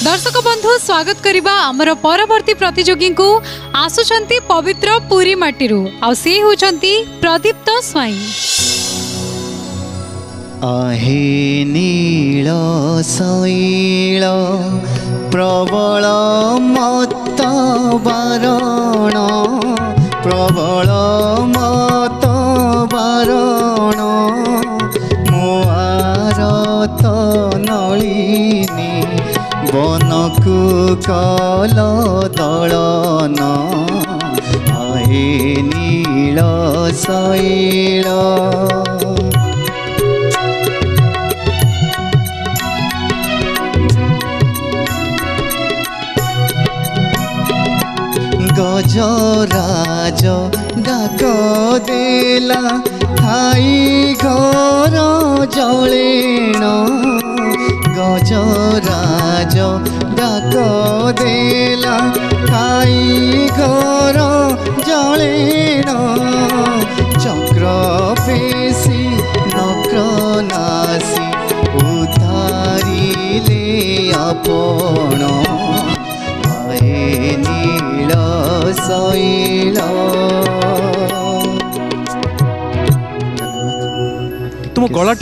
दर्शक बंधु स्वागत करिबा हमर परवर्ती प्रतियोगी को आसुचंती पवित्र पुरी माटीरू आ से होचंती प्रदीप्त स्वाई। आहे नील शैल प्रबल मत बारण प्रबल मत बारण मोआरत नलिनी बनकु कल दलन आहे नील शैल। गजराज डाक देला थाई घर जलेण गजराज डाक देला थाई घर जलेण चक्र पेशी नक्र नासी उतारिले आपण नील शैल। तुम गला